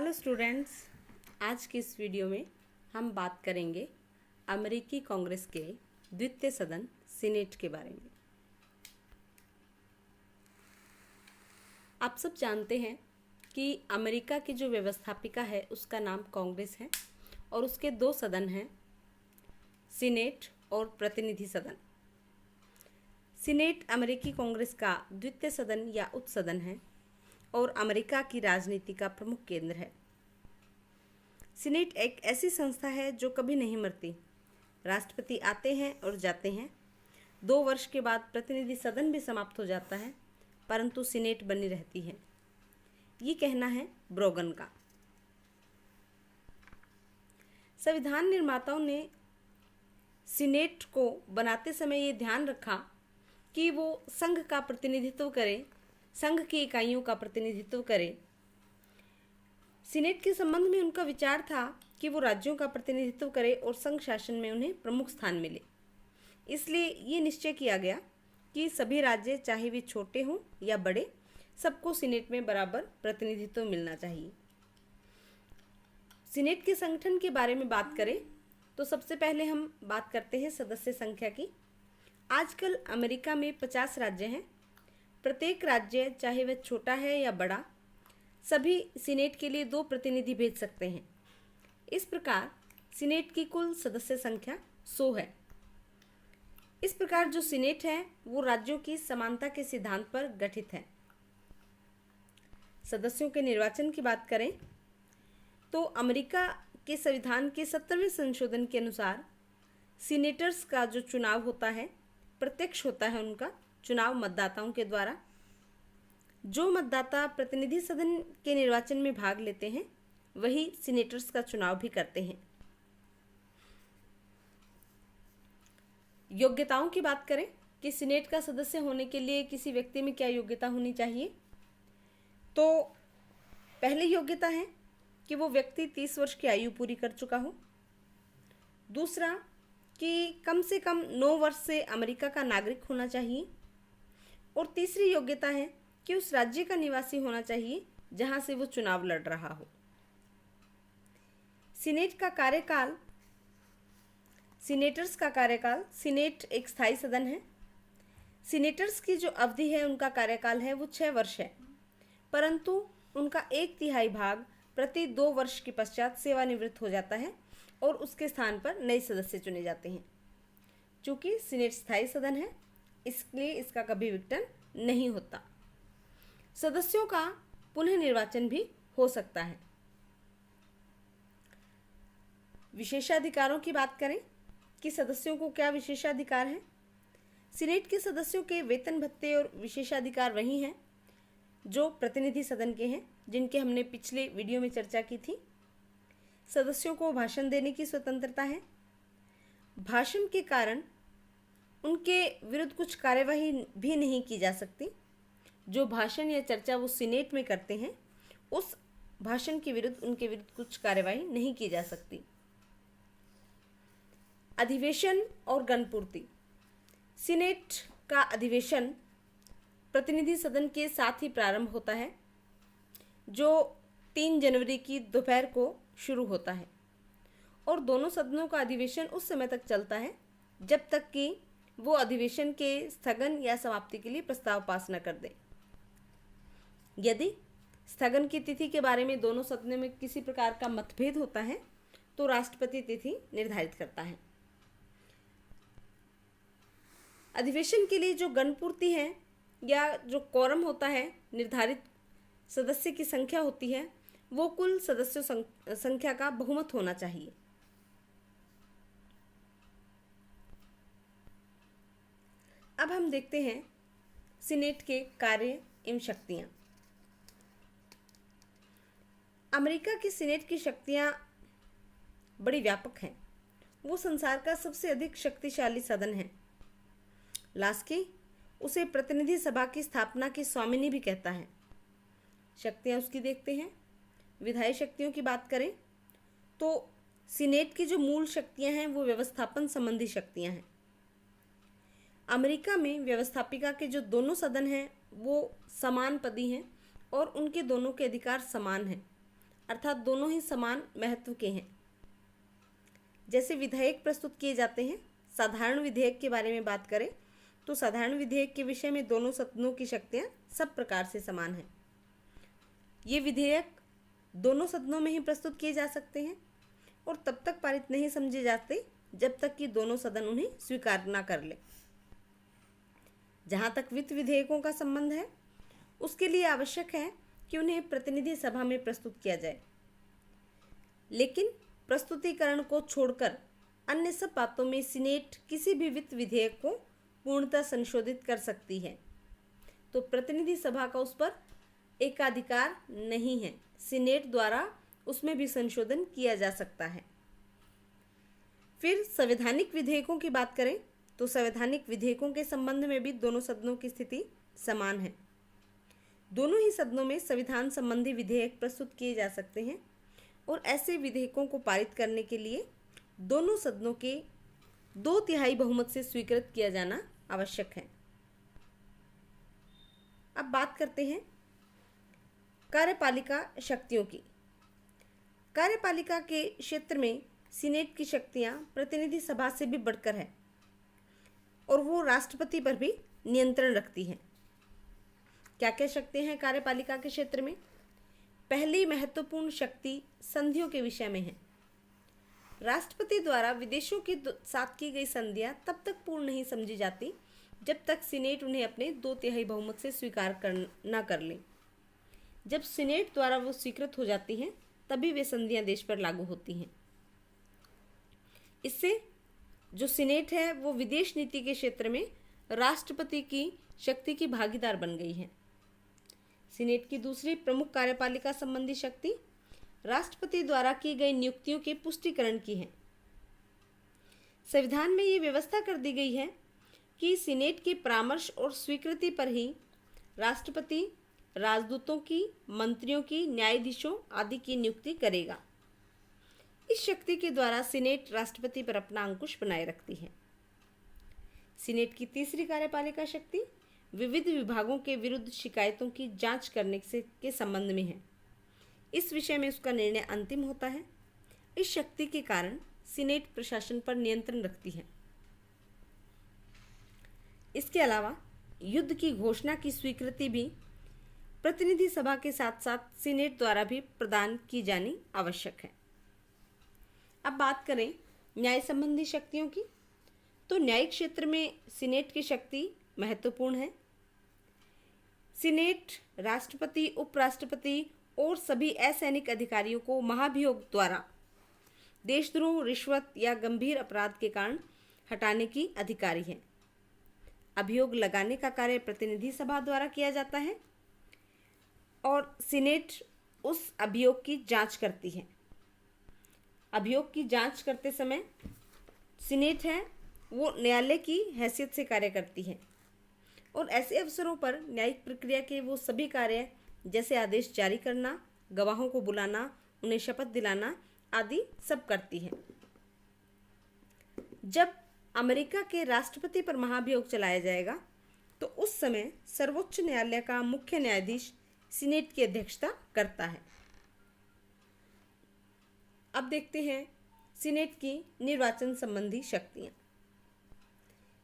Hello students, आज की इस वीडियो में हम बात करेंगे अमेरिकी कांग्रेस के द्वितीय सदन सीनेट के बारे में। आप सब जानते हैं कि अमेरिका की जो व्यवस्थापिका है उसका नाम कांग्रेस है और उसके दो सदन हैं, सीनेट और प्रतिनिधि सदन। सीनेट अमेरिकी कांग्रेस का द्वितीय सदन या उच्च सदन है और अमेरिका की राजनीति का प्रमुख केंद्र है। सीनेट एक ऐसी संस्था है जो कभी नहीं मरती। राष्ट्रपति आते हैं और जाते हैं। 2 वर्ष के बाद प्रतिनिधि सदन भी समाप्त हो जाता है, परंतु सीनेट बनी रहती है। ये कहना है ब्रोगन का। संविधान निर्माताओं ने सीनेट को बनाते समय ये ध्यान रखा कि वो संघ का प्रतिनिधित्व करे, संघ की इकाइयों का प्रतिनिधित्व करे। सीनेट के संबंध में उनका विचार था कि वो राज्यों का प्रतिनिधित्व करे और संघ शासन में उन्हें प्रमुख स्थान मिले। इसलिए ये निश्चय किया गया कि सभी राज्य, चाहे वे छोटे हों या बड़े, सबको सीनेट में बराबर प्रतिनिधित्व मिलना चाहिए। सीनेट के संगठन के बारे में बात करें तो सबसे पहले हम बात करते हैं सदस्य संख्या की। आजकल अमेरिका में 50 राज्य हैं। प्रत्येक राज्य, चाहे वह छोटा है या बड़ा, सभी सीनेट के लिए 2 प्रतिनिधि भेज सकते हैं। इस प्रकार सीनेट की कुल सदस्य संख्या 100 है। इस प्रकार जो सीनेट है वो राज्यों की समानता के सिद्धांत पर गठित है। सदस्यों के निर्वाचन की बात करें तो अमेरिका के संविधान के 70वें संशोधन के अनुसार सीनेटर्स का जो चुनाव होता है प्रत्यक्ष होता है। उनका चुनाव मतदाताओं के द्वारा। जो मतदाता प्रतिनिधि सदन के निर्वाचन में भाग लेते हैं वही सीनेटर्स का चुनाव भी करते हैं। योग्यताओं की बात करें कि सीनेट का सदस्य होने के लिए किसी व्यक्ति में क्या योग्यता होनी चाहिए, तो पहली योग्यता है कि वो व्यक्ति 30 वर्ष की आयु पूरी कर चुका हो। दूसरा कि कम से कम 9 वर्ष से अमेरिका का नागरिक होना चाहिए। और तीसरी योग्यता है कि उस राज्य का निवासी होना चाहिए जहां से वो चुनाव लड़ रहा हो। सीनेट का कार्यकाल, सीनेटर्स का कार्यकाल, सीनेट एक स्थायी सदन है। सीनेटर्स की जो अवधि है, उनका कार्यकाल है वो 6 वर्ष है, परंतु उनका 1/3 भाग प्रति 2 वर्ष के पश्चात सेवानिवृत्त हो जाता है और उसके स्थान पर नए सदस्य चुने जाते हैं। चूंकि सीनेट स्थायी सदन है, इसलिए इसका कभी विघटन नहीं होता। सदस्यों का पुनः निर्वाचन भी हो सकता है। विशेषाधिकारों की बात करें कि सदस्यों को क्या विशेषाधिकार हैं। सीनेट के सदस्यों के वेतन भत्ते और विशेषाधिकार वही हैं जो प्रतिनिधि सदन के हैं, जिनके हमने पिछले वीडियो में चर्चा की थी। सदस्यों को भाषण देने की स्वतंत्रता है। भाषण के कारण उनके विरुद्ध कुछ कार्यवाही भी नहीं की जा सकती। जो भाषण या चर्चा वो सीनेट में करते हैं, उस भाषण के विरुद्ध उनके विरुद्ध कुछ कार्यवाही नहीं की जा सकती। अधिवेशन और गणपूर्ति। सीनेट का अधिवेशन प्रतिनिधि सदन के साथ ही प्रारंभ होता है, जो 3 जनवरी की दोपहर को शुरू होता है और दोनों सदनों का अधिवेशन उस समय तक चलता है जब तक कि वो अधिवेशन के स्थगन या समाप्ति के लिए प्रस्ताव पास न कर दें। यदि स्थगन की तिथि के बारे में दोनों सदनों में किसी प्रकार का मतभेद होता है तो राष्ट्रपति तिथि निर्धारित करता है। अधिवेशन के लिए जो गणपूर्ति है या जो कोरम होता है, निर्धारित सदस्य की संख्या होती है, वो कुल सदस्यों संख्या का बहुमत होना चाहिए। अब हम देखते हैं सीनेट के कार्य एवं शक्तियां। अमेरिका की सीनेट की शक्तियां बड़ी व्यापक हैं। वो संसार का सबसे अधिक शक्तिशाली सदन है। लास्की उसे प्रतिनिधि सभा की स्थापना की स्वामिनी भी कहता है। शक्तियां उसकी देखते हैं। विधायी शक्तियों की बात करें तो सीनेट की जो मूल शक्तियां हैं वो व्यवस्थापन संबंधी शक्तियां हैं। अमेरिका में व्यवस्थापिका के जो दोनों सदन हैं वो समान पदी हैं और उनके दोनों के अधिकार समान हैं। अर्थात दोनों ही समान महत्व के हैं। जैसे विधेयक प्रस्तुत किए जाते हैं, साधारण विधेयक के बारे में बात करें तो साधारण विधेयक के विषय में दोनों सदनों की शक्तियां सब प्रकार से समान हैं। ये विधेयक दोनों सदनों में ही प्रस्तुत किए जा सकते हैं और तब तक पारित नहीं समझे जाते जब तक कि दोनों सदन उन्हें स्वीकार ना कर ले। जहाँ तक वित्त विधेयकों का संबंध है, उसके लिए आवश्यक है कि उन्हें प्रतिनिधि सभा में प्रस्तुत किया जाए, लेकिन प्रस्तुतिकरण को छोड़कर अन्य सब बातों में सीनेट किसी भी वित्त विधेयक को पूर्णतः संशोधित कर सकती है। तो प्रतिनिधि सभा का उस पर एकाधिकार नहीं है, सीनेट द्वारा उसमें भी संशोधन किया जा सकता है। फिर संवैधानिक विधेयकों की बात करें तो संवैधानिक विधेयकों के संबंध में भी दोनों सदनों की स्थिति समान है। दोनों ही सदनों में संविधान संबंधी विधेयक प्रस्तुत किए जा सकते हैं और ऐसे विधेयकों को पारित करने के लिए दोनों सदनों के 2/3 बहुमत से स्वीकृत किया जाना आवश्यक है। अब बात करते हैं कार्यपालिका शक्तियों की। कार्यपालिका के क्षेत्र में सीनेट की शक्तियां प्रतिनिधि सभा से भी बढ़कर है और वो राष्ट्रपति पर भी नियंत्रण रखती हैं। क्या क्या शक्तियां हैं कार्यपालिका के क्षेत्र में? पहली महत्वपूर्ण शक्ति संधियों के विषय में है। राष्ट्रपति द्वारा विदेशों के साथ की गई संधियां तब तक पूर्ण नहीं समझी जाती जब तक सीनेट उन्हें अपने 2/3 बहुमत से स्वीकार न कर ले। जब सीनेट द्वारा वो स्वीकृत हो जाती हैं तभी वे संधियां देश पर लागू होती हैं। इससे जो सीनेट है वो विदेश नीति के क्षेत्र में राष्ट्रपति की शक्ति की भागीदार बन गई है। सीनेट की दूसरी प्रमुख कार्यपालिका संबंधी शक्ति राष्ट्रपति द्वारा की गई नियुक्तियों के पुष्टिकरण की है। संविधान में ये व्यवस्था कर दी गई है कि सीनेट के परामर्श और स्वीकृति पर ही राष्ट्रपति राजदूतों की, मंत्रियों की, न्यायाधीशों आदि की नियुक्ति करेगा। इस शक्ति के द्वारा सीनेट राष्ट्रपति पर अपना अंकुश बनाए रखती है। सीनेट की तीसरी कार्यपालिका शक्ति विविध विभागों के विरुद्ध शिकायतों की जांच करने के संबंध में है। इस विषय में उसका निर्णय अंतिम होता है। इस शक्ति के कारण सीनेट प्रशासन पर नियंत्रण रखती है। इसके अलावा युद्ध की घोषणा की स्वीकृति भी प्रतिनिधि सभा के साथ साथ सीनेट द्वारा भी प्रदान की जानी आवश्यक है। अब बात करें न्याय संबंधी शक्तियों की, तो न्यायिक क्षेत्र में सीनेट की शक्ति महत्वपूर्ण है। सीनेट राष्ट्रपति, उपराष्ट्रपति और सभी असैनिक अधिकारियों को महाभियोग द्वारा देशद्रोह, रिश्वत या गंभीर अपराध के कारण हटाने की अधिकारी है। अभियोग लगाने का कार्य प्रतिनिधि सभा द्वारा किया जाता है और सीनेट उस अभियोग की जांच करती है। अभियोग की जांच करते समय सीनेट है वो न्यायालय की हैसियत से कार्य करती है और ऐसे अवसरों पर न्यायिक प्रक्रिया के वो सभी कार्य जैसे आदेश जारी करना, गवाहों को बुलाना, उन्हें शपथ दिलाना आदि सब करती है। जब अमेरिका के राष्ट्रपति पर महाभियोग चलाया जाएगा तो उस समय सर्वोच्च न्यायालय का मुख्य न्यायाधीश सीनेट की अध्यक्षता करता है। अब देखते हैं सीनेट की निर्वाचन संबंधी शक्तियां।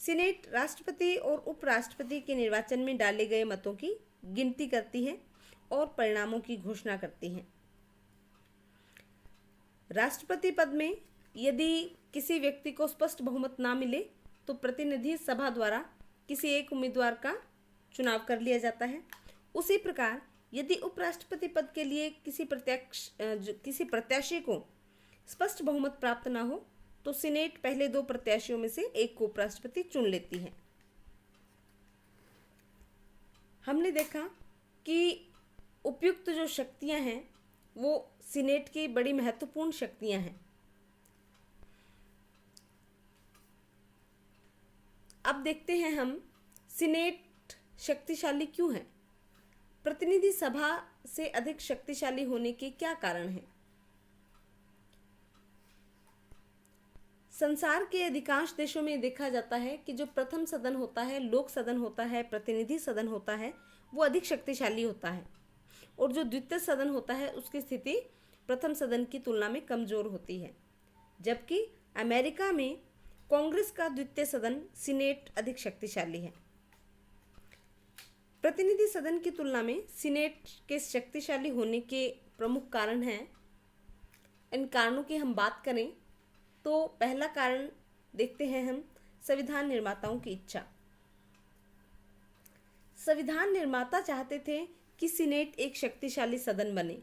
सीनेट राष्ट्रपति और उपराष्ट्रपति के निर्वाचन में डाले गए मतों की गिनती करती है और परिणामों की घोषणा करती है। राष्ट्रपति पद में यदि किसी व्यक्ति को स्पष्ट बहुमत ना मिले तो प्रतिनिधि सभा द्वारा किसी एक उम्मीदवार का चुनाव कर लिया जाता है। उसी प्रकार यदि उपराष्ट्रपति पद के लिए किसी प्रत्याशी को स्पष्ट बहुमत प्राप्त ना हो तो सीनेट पहले 2 प्रत्याशियों में से एक को उपराष्ट्रपति चुन लेती है। हमने देखा कि उपयुक्त जो शक्तियां हैं वो सीनेट की बड़ी महत्वपूर्ण शक्तियां हैं। अब देखते हैं हम सीनेट शक्तिशाली क्यों है। प्रतिनिधि सभा से अधिक शक्तिशाली होने के क्या कारण हैं? संसार के अधिकांश देशों में देखा जाता है कि जो प्रथम सदन होता है, लोक सदन होता है, प्रतिनिधि सदन होता है, वो अधिक शक्तिशाली होता है और जो द्वितीय सदन होता है उसकी स्थिति प्रथम सदन की तुलना में कमजोर होती है, जबकि अमेरिका में कांग्रेस का द्वितीय सदन सीनेट अधिक शक्तिशाली है। प्रतिनिधि सदन की तुलना में सीनेट के शक्तिशाली होने के प्रमुख कारण हैं। इन कारणों की हम बात करें तो पहला कारण देखते हैं हम, संविधान निर्माताओं की इच्छा। संविधान निर्माता चाहते थे कि सीनेट एक शक्तिशाली सदन बने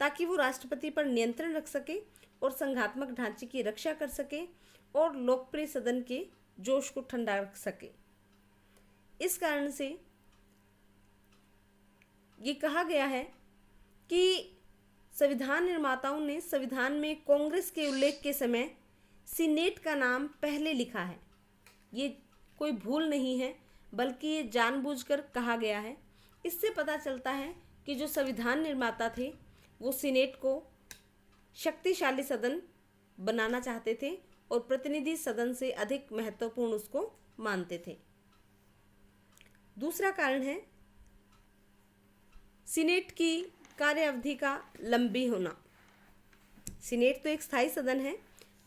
ताकि वो राष्ट्रपति पर नियंत्रण रख सके और संघात्मक ढांचे की रक्षा कर सके और लोकप्रिय सदन के जोश को ठंडा रख सके। इस कारण से ये कहा गया है कि संविधान निर्माताओं ने संविधान में कांग्रेस के उल्लेख के समय सीनेट का नाम पहले लिखा है। ये कोई भूल नहीं है, बल्कि ये जानबूझकर कहा गया है। इससे पता चलता है कि जो संविधान निर्माता थे वो सीनेट को शक्तिशाली सदन बनाना चाहते थे और प्रतिनिधि सदन से अधिक महत्वपूर्ण उसको मानते थे। दूसरा कारण है सीनेट की कार्य अवधि का लंबी होना। सीनेट तो एक स्थायी सदन है,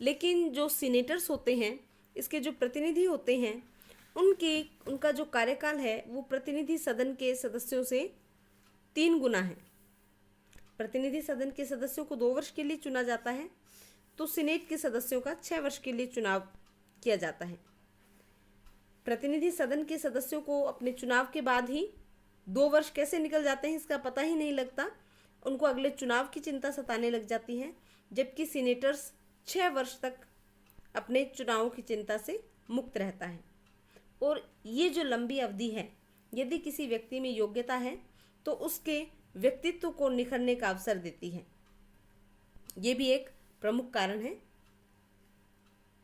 लेकिन जो सीनेटर्स होते हैं, इसके जो प्रतिनिधि होते हैं, उनका जो कार्यकाल है वो प्रतिनिधि सदन के सदस्यों से 3 गुना है। प्रतिनिधि सदन के सदस्यों को 2 वर्ष के लिए चुना जाता है, तो सीनेट के सदस्यों का 6 वर्ष के लिए चुनाव किया जाता है। प्रतिनिधि सदन के सदस्यों को अपने चुनाव के बाद ही 2 वर्ष कैसे निकल जाते हैं इसका पता ही नहीं लगता। उनको अगले चुनाव की चिंता सताने लग जाती है, जबकि सीनेटर्स 6 वर्ष तक अपने चुनावों की चिंता से मुक्त रहता है। और ये जो लंबी अवधि है, यदि किसी व्यक्ति में योग्यता है तो उसके व्यक्तित्व को निखरने का अवसर देती है। ये भी एक प्रमुख कारण है।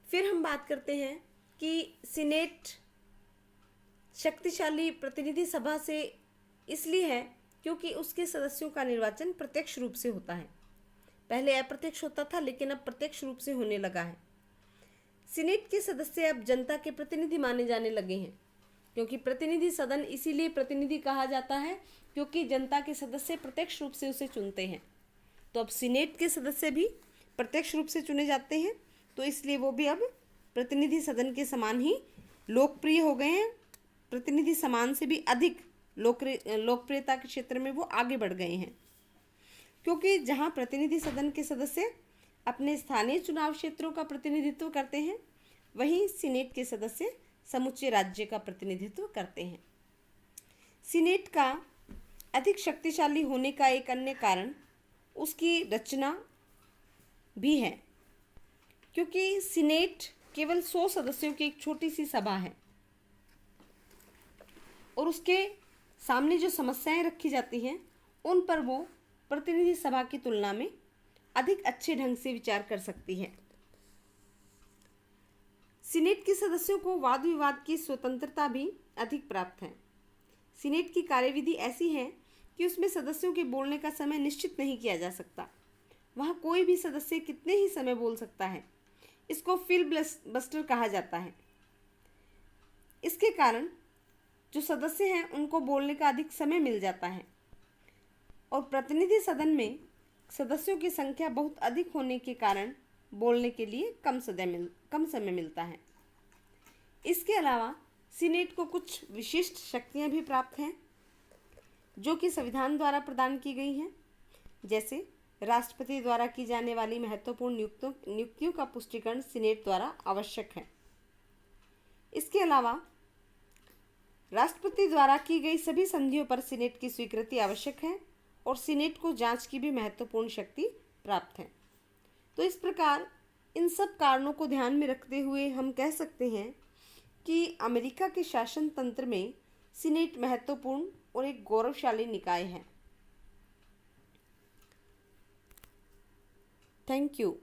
फिर हम बात करते हैं कि सीनेट शक्तिशाली प्रतिनिधि सभा से इसलिए है क्योंकि उसके सदस्यों का निर्वाचन प्रत्यक्ष रूप से होता है। पहले अप्रत्यक्ष होता था, लेकिन अब प्रत्यक्ष रूप से होने लगा है। सीनेट के सदस्य अब जनता के प्रतिनिधि माने जाने लगे हैं, क्योंकि प्रतिनिधि सदन इसीलिए प्रतिनिधि कहा जाता है क्योंकि जनता के सदस्य प्रत्यक्ष रूप से उसे चुनते हैं। तो अब सीनेट के सदस्य भी प्रत्यक्ष रूप से चुने जाते हैं, तो इसलिए वो भी अब प्रतिनिधि सदन के समान ही लोकप्रिय हो गए हैं। प्रतिनिधि समान से भी अधिक लोकप्रियता के क्षेत्र में वो आगे बढ़ गए हैं, क्योंकि जहां प्रतिनिधि सदन के सदस्य अपने स्थानीय चुनाव क्षेत्रों का प्रतिनिधित्व करते हैं, वहीं सीनेट के सदस्य समूचे राज्य का प्रतिनिधित्व करते हैं। सीनेट का अधिक शक्तिशाली होने का एक अन्य कारण उसकी रचना भी है, क्योंकि सीनेट केवल 100 सदस्यों की एक छोटी सी सभा है और उसके सामने जो समस्याएं रखी जाती हैं उन पर वो प्रतिनिधि सभा की तुलना में अधिक अच्छे ढंग से विचार कर सकती है। सीनेट के सदस्यों को वाद विवाद की स्वतंत्रता भी अधिक प्राप्त है। सीनेट की कार्यविधि ऐसी है कि उसमें सदस्यों के बोलने का समय निश्चित नहीं किया जा सकता। वहाँ कोई भी सदस्य कितने ही समय बोल सकता है। इसको फिलबस्टर कहा जाता है। इसके कारण जो सदस्य हैं उनको बोलने का अधिक समय मिल जाता है और प्रतिनिधि सदन में सदस्यों की संख्या बहुत अधिक होने के कारण बोलने के लिए कम समय मिलता है। इसके अलावा सीनेट को कुछ विशिष्ट शक्तियां भी प्राप्त हैं जो कि संविधान द्वारा प्रदान की गई हैं, जैसे राष्ट्रपति द्वारा की जाने वाली महत्वपूर्ण नियुक्तियों का पुष्टिकरण सीनेट द्वारा आवश्यक है। इसके अलावा राष्ट्रपति द्वारा की गई सभी संधियों पर सीनेट की स्वीकृति आवश्यक है और सीनेट को जांच की भी महत्वपूर्ण शक्ति प्राप्त है। तो इस प्रकार इन सब कारणों को ध्यान में रखते हुए हम कह सकते हैं कि अमेरिका के शासन तंत्र में सीनेट महत्वपूर्ण और एक गौरवशाली निकाय है। Thank you.